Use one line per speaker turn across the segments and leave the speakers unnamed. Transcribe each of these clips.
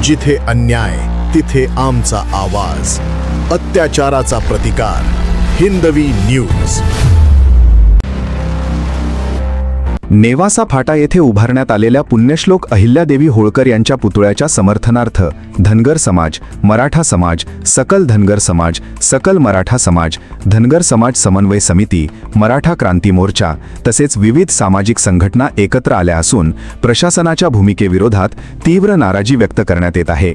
जिथे अन्याय तिथे आमचा आवाज, अत्याचाराचा प्रतिकार. हिंदवी न्यूज.
नेवासा फाटा येथे उभारण्यात आलेल्या पुण्यश्लोक अहिल्यादेवी होळकर यांच्या पुतळ्याच्या समर्थनार्थ धनगर समाज, मराठा समाज, सकल धनगर समाज, सकल मराठा समाज, धनगर समाज समन्वय समिती, मराठा क्रांती मोर्चा तसेच विविध सामाजिक संघटना एकत्र आल्या असून प्रशासनाच्या भूमिकेविरोधात तीव्र नाराजी व्यक्त करण्यात येत आहे.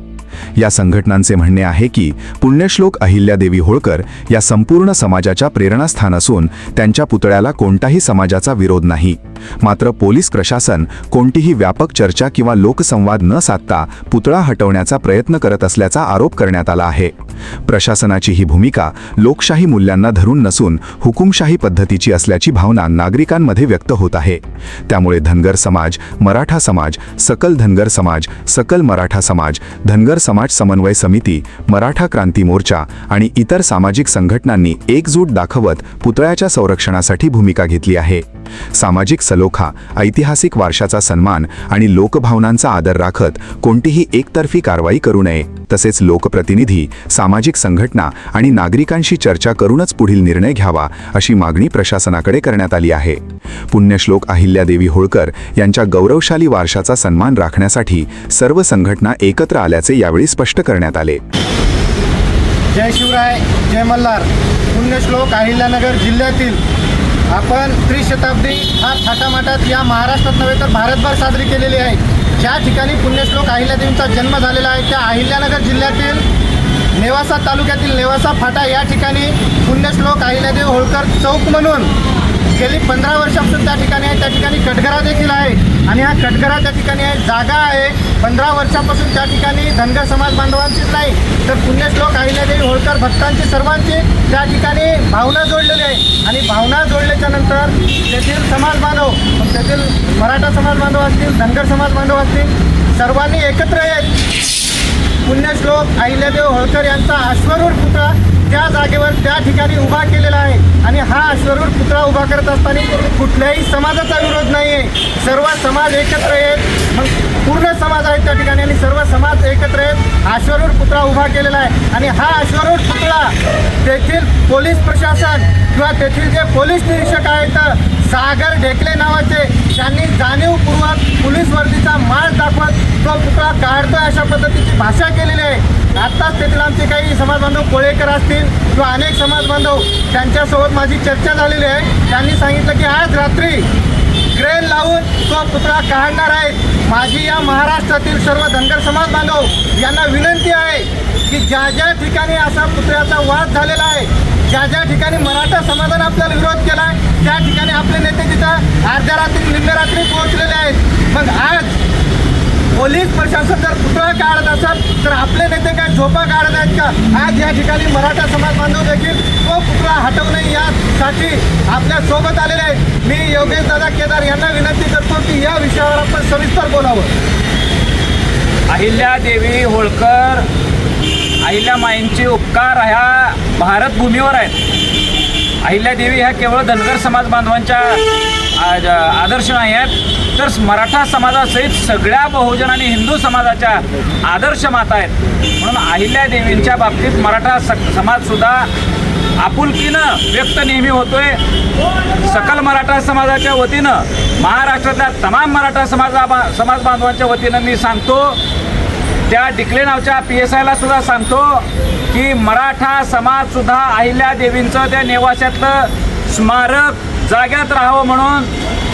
या संघटनांचे म्हणणे आहे की पुण्यश्लोक अहिल्यादेवी होळकर या संपूर्ण समाजाच्या प्रेरणास्थान असून त्यांच्या पुतळ्याला कोणताही समाजाचा विरोध नाही. मात्र पोलीस प्रशासन कोणतीही व्यापक चर्चा किंवा लोकसंवाद न साधता पुतळा हटवण्याचा प्रयत्न करत असल्याचा आरोप करण्यात आला आहे. प्रशासनाची ही भूमिका लोकशाही मूल्यांना धरून नसून हुकुमशाही पद्धतीची असल्याची भावना नागरिकांमध्ये व्यक्त होत आहे. त्यामुळे धनगर समाज, मराठा समाज, सकल धनगर समाज, सकल मराठा समाज, धनगर समाज समन्वय समिती, मराठा क्रांती मोर्चा आणि इतर सामाजिक संघटनांनी एकजूट दाखवत पुतळ्याच्या संरक्षणासाठी भूमिका घेतली आहे. सामाजिक सलोखा, ऐतिहासिक वारशाचा सन्मान आणि लोकभावनांचा आदर राखत कोणतीही एकतर्फी कारवाई करू नये. तसेच लोकप्रतिनिधी, सामाजिक संघटना आणि नागरिकांशी चर्चा करूनच पुढील निर्णय घ्यावा अशी मागणी प्रशासनाकडे करण्यात आली आहे. पुण्यश्लोक अहिल्यादेवी होळकर यांच्या गौरवशाली वारशाचा सन्मान राखण्यासाठी सर्व संघटना एकत्र आल्याचे यावेळी स्पष्ट करण्यात आले.
जय शिवराय, जय मल्हार. पुण्यश्लोक अहिल्यानगर जिल्ह्यातील आपण त्रिशताब्दी फार थाटामाटात या महाराष्ट्रात नव्हे तर भारतभर साजरी केलेली आहे. ज्या ठिकाणी पुण्यश्लोक अहिल्यादेवींचा जन्म झालेला आहे त्या अहिल्यानगर जिल्ह्यातील नेवासा तालुक्यातील नेवासा फाटा या ठिकाणी पुण्यश्लोक अहिल्यादेवी होळकर चौक म्हणून गेली 15 वर्षापासून त्या ठिकाणी आहे. त्या ठिकाणी कटघरा देखील आहे आणि हा कटघरा त्या ठिकाणी आहे, जागा आहे. 15 वर्षापासून त्या ठिकाणी धनगर समाज बांधवांचीच नाही तर पुण्यश्लोक अहिल्यादेवी होळकर भक्तांची सर्वांची त्या ठिकाणी भावना जोडलेली आहे. आणि भावना जोडल्याच्या नंतर तेथील समाज बांधव, तेथील मराठा समाज बांधव असतील, धनगर समाज बांधव असतील, सर्वांनी एकत्र येत पुण्यश्लोक अहिल्यादेवी होळकर यांचा अश्वरूढ पुतळा त्या जागेवर त्या ठिकाणी उभा केलेला आहे. आणि हा अश्वरूढ पुतळा उभा करत असताना कुठल्याही समाजाचा विरोध नाही आहे. सर्व समाज एकत्र येत, मग पूर्ण समाज आहे त्या ठिकाणी आणि सर्व समाज एकत्र येत अश्वरूढ पुतळा उभा केलेला आहे. आणि हा अश्वरूढ पुतळा तेथील पोलीस प्रशासन किंवा तेथील जे पोलीस निरीक्षक आहेत सागर ढेकले नावाचे, त्यांनी जाणीवपूर्वक पोलीस वर्दीचा माळ दाखवत तो पुतळा काढतोय अशा पद्धतीची भाषा केलेली आहे. आत्ताच तेथील आमचे काही समाज बांधव कोळेकर असतील किंवा अनेक समाज बांधव त्यांच्यासोबत माझी चर्चा झालेली आहे. त्यांनी सांगितलं की आज रात्री क्रेन लावून तो पुतळा काढणार आहेत. माझी या महाराष्ट्रातील सर्व धनगर समाज बांधव यांना विनंती आहे की ज्या ज्या ठिकाणी असा पुतळ्याचा वाद झालेला आहे, ज्या ज्या ठिकाणी मराठा समाजाने आपल्याला विरोध केला आहे त्या ठिकाणी आपले नेते तिथं अर्ध्या रात्री निम्म्या पोहोचलेले आहेत. मग आज पोलीस प्रशासन जर पुतळा काढत असेल तर आपले नेते काय झोपा काढत आहेत का? आज या ठिकाणी मराठा समाज बांधव देखील तो पुतळा हटवणे यासाठी आपल्या सोबत आलेले आहेत. मी योगेश दादा केदार यांना विनंती करतो की या विषयावर आपण सविस्तर बोलावं.
अहिल्यादेवी होळकर, अहिल्यामाईंचे उपकार ह्या भारतभूमीवर आहेत. अहिल्यादेवी ह्या केवळ धनगर समाज बांधवांच्या आदर्श नाही आहेत तर मराठा समाजासहित सगळ्या बहुजन आणि हिंदू समाजाच्या आदर्श माता आहेत. म्हणून अहिल्यादेवींच्या बाबतीत मराठा समाजसुद्धा आपुलकीनं व्यक्त नेहमी होतोय. सकल मराठा समाजाच्या वतीनं, महाराष्ट्रातल्या तमाम मराठा समाज बांधवांच्या वतीनं मी सांगतो, त्या डिकले नावच्या PSIला सुद्धा सांगतो की मराठा समाजसुद्धा अहिल्यादेवींचं त्या नेवाशातलं स्मारक जाग्यात राहावं म्हणून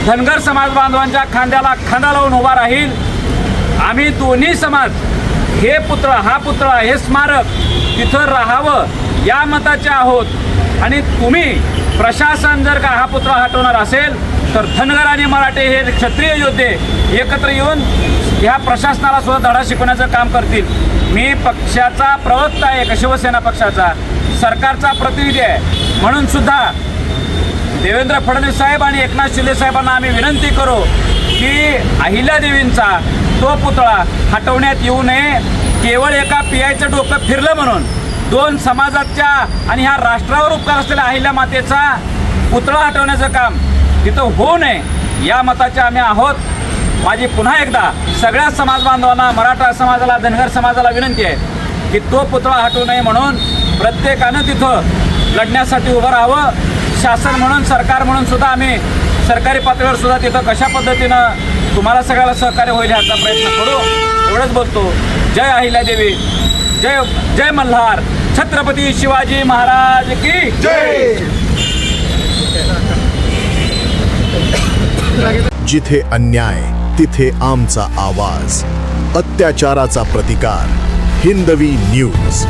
धनगर समाज बांधवांच्या खांद्याला खांदा लावून उभा राहील. आम्ही दोन्ही समाज हा पुतळा हे स्मारक तिथं राहावं या मताचे आहोत. आणि तुम्ही प्रशासन जर का हा पुतळा हटवणार असेल तर धनगर आणि मराठे हे क्षत्रिय योद्धे एकत्र येऊन ह्या प्रशासनाला सुद्धा धडा शिकवण्याचं काम करतील. मी पक्षाचा प्रवक्ता आहे, शिवसेना पक्षाचा, सरकारचा प्रतिनिधी आहे. म्हणून सुद्धा देवेंद्र फडणवीस साहेब आणि एकनाथ शिंदे साहेबांना आम्ही विनंती करू की अहिल्यादेवींचा तो पुतळा हटवण्यात येऊ नये. केवळ एका PIचं डोकं फिरलं म्हणून दोन समाजाच्या आणि ह्या राष्ट्रावर उपकार असलेल्या अहिल्या मातेचा पुतळा हटवण्याचं काम तिथं होऊ नये या मताचे आम्ही आहोत. माझी पुन्हा एकदा सगळ्या समाज बांधवांना, मराठा समाजाला, धनगर समाजाला विनंती आहे की तो पुतळा हटू नये म्हणून प्रत्येकानं तिथं लढण्यासाठी उभं राहावं. शासन म्हणून, सरकार म्हणून सुद्धा आम्ही सरकारी पातळीवर सुद्धा तिथं कशा पद्धतीनं तुम्हाला सगळ्याला सहकार्य होईल ह्याचा प्रयत्न करू. एवढंच बोलतो. जय अहिल्यादेवी, जय जय मल्हार, छत्रपती शिवाजी महाराज की जय.
जिथे अन्याय तिथे आमचा आवाज. अत्याचाराचा प्रतिकार. हिंदवी न्यूज.